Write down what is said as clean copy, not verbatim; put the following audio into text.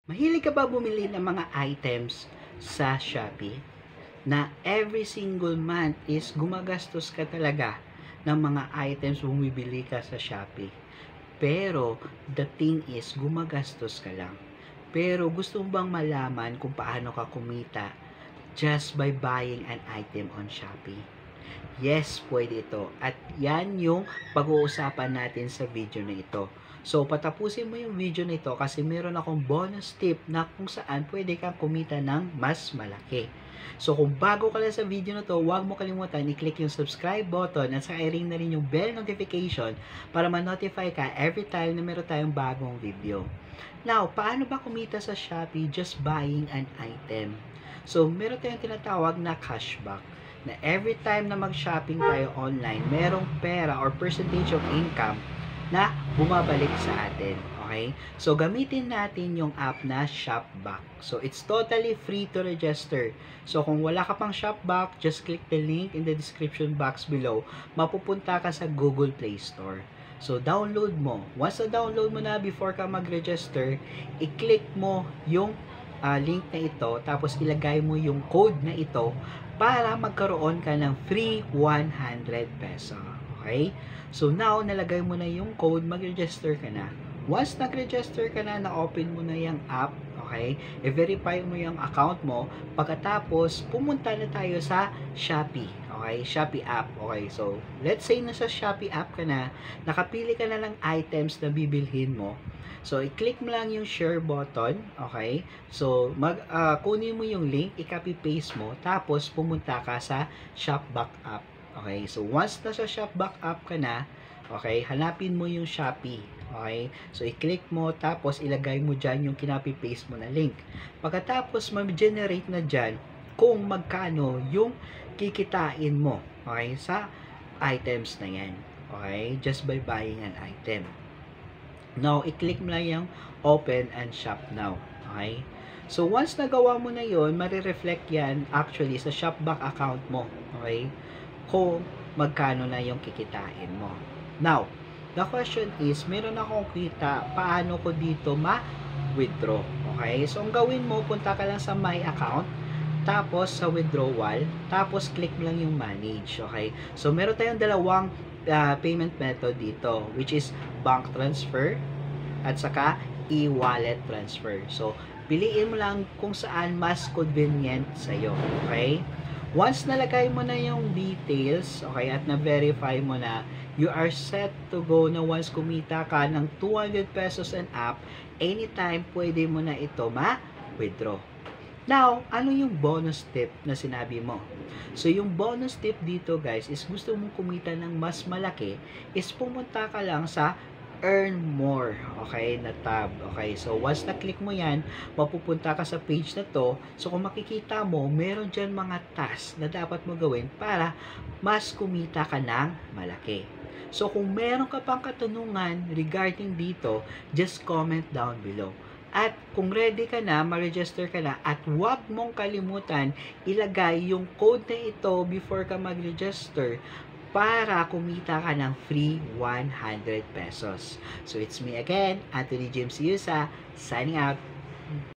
Mahilig ka ba bumili ng mga items sa Shopee na every single month is gumagastos ka talaga ng mga items bumibili ka sa Shopee? Pero the thing is gumagastos ka lang. Pero gusto mo bang malaman kung paano ka kumita just by buying an item on Shopee? Yes, pwede ito. At yan yung pag-uusapan natin sa video na ito. So, patapusin mo yung video na ito kasi meron akong bonus tip na kung saan pwede kang kumita ng mas malaki. So, kung bago ka lang sa video na to, huwag mo kalimutan i-click yung subscribe button at saka i-ring na rin yung bell notification para ma-notify ka every time na meron tayong bagong video. Now, paano ba kumita sa Shopee just buying an item? So, meron tayong tinatawag na cashback na every time na mag-shopping tayo online, merong pera or percentage of income na bumabalik sa atin. Okay? So, gamitin natin yung app na Shopback. So, it's totally free to register. So, kung wala ka pang Shopback, just click the link in the description box below. Mapupunta ka sa Google Play Store. So, download mo. Once na-download mo na before ka mag-register, i-click mo yung link na ito, tapos ilagay mo yung code na ito para magkaroon ka ng free 100 peso. Okay? So, now, nalagay mo na yung code, mag-register ka na. Once nag-register ka na, na-open mo na yung app, okay? I-verify mo yung account mo. Pagkatapos, pumunta na tayo sa Shopee. Okay? Shopee app. Okay? So, let's say nasa Shopee app ka na, nakapili ka na ng items na bibilhin mo. So, i-click mo lang yung share button, okay? So, kunin mo yung link, i-copy paste mo, tapos pumunta ka sa Shopback app. Okay? So, once nasa Shopback app ka na, okay, hanapin mo yung Shopee. Okay? So, i-click mo, tapos ilagay mo dyan yung kinopy paste mo na link. Pagkatapos, mag-generate na dyan kung magkano yung kikitain mo, okay, sa items na yan. Okay? Just by buying an item. Now, i-click mo lang yung open and shop now. Okay? So, once nagawa mo na yon, marireflect yan actually sa Shopback account mo. Okay? Kung magkano na yung kikitain mo. Now, the question is, meron akong kita, paano ko dito ma-withdraw? Okay? So, ang gawin mo, punta ka lang sa my account, tapos sa withdrawal, tapos click mo lang yung manage. Okay? So, meron tayong dalawang payment method dito, which is bank transfer at saka e-wallet transfer. So, piliin mo lang kung saan mas convenient sa'yo. Okay? Once nalagay mo na yung details, okay, at na-verify mo na, you are set to go na once kumita ka ng 200 pesos and up, anytime pwede mo na ito ma-withdraw. Now, ano yung bonus tip na sinabi mo? So, yung bonus tip dito guys is gusto mong kumita ng mas malaki is pumunta ka lang sa earn more, okay, na tab. Okay, so once na-click mo yan, mapupunta ka sa page na to. So, kung makikita mo, meron dyan mga tasks na dapat mo gawin para mas kumita ka ng malaki. So, kung meron ka pang katanungan regarding dito, just comment down below. At kung ready ka na, ma-register ka na, at huwag mong kalimutan ilagay yung code na ito before ka mag-register para kumita ka ng free 100 pesos. So, it's me again, Anthony James Yusa, signing out.